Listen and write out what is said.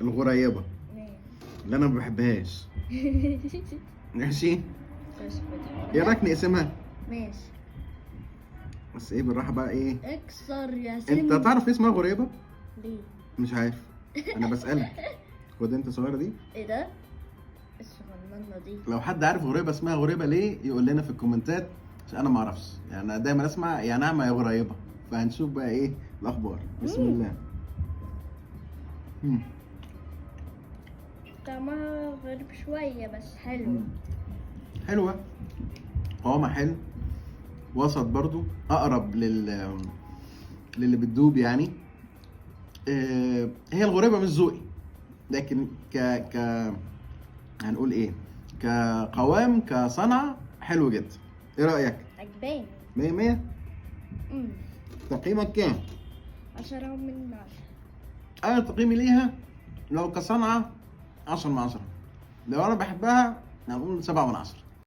الغريبه اللي انا ما بحبهاش. ماشي. ايه رايك نقسمها؟ ماشي. بس ايه بالراحه بقى ايه. اكسر يا سن. انت تعرف اسمها غريبه؟ ليه؟ مش عارف. انا بسالك. خد انت الصغيره دي. ايه ده؟ الصغننه دي. لو حد عارف غريبه اسمها غريبه ليه يقول لنا في الكومنتات، عشان انا ما اعرفش. يعني انا دايما اسمع يا نعمه يا غريبه. فهنشوف بقى ايه الاخبار. بسم الله. طعمها غريب شويه بس حلو. حلوه. قوامها حلو. وسط برضو. اقرب للي بتدوب يعني. هي الغريبه مش ذوقي، لكن ك هنقول ايه، كقوام كصنعه حلو جدا. ايه رايك؟ عجباني. 100 100. تقييمك كام؟ 10 من 10. انا تقييمي ليها لو كصنعه 10 من 10. لو انا بحبها هنقول 7 من 10.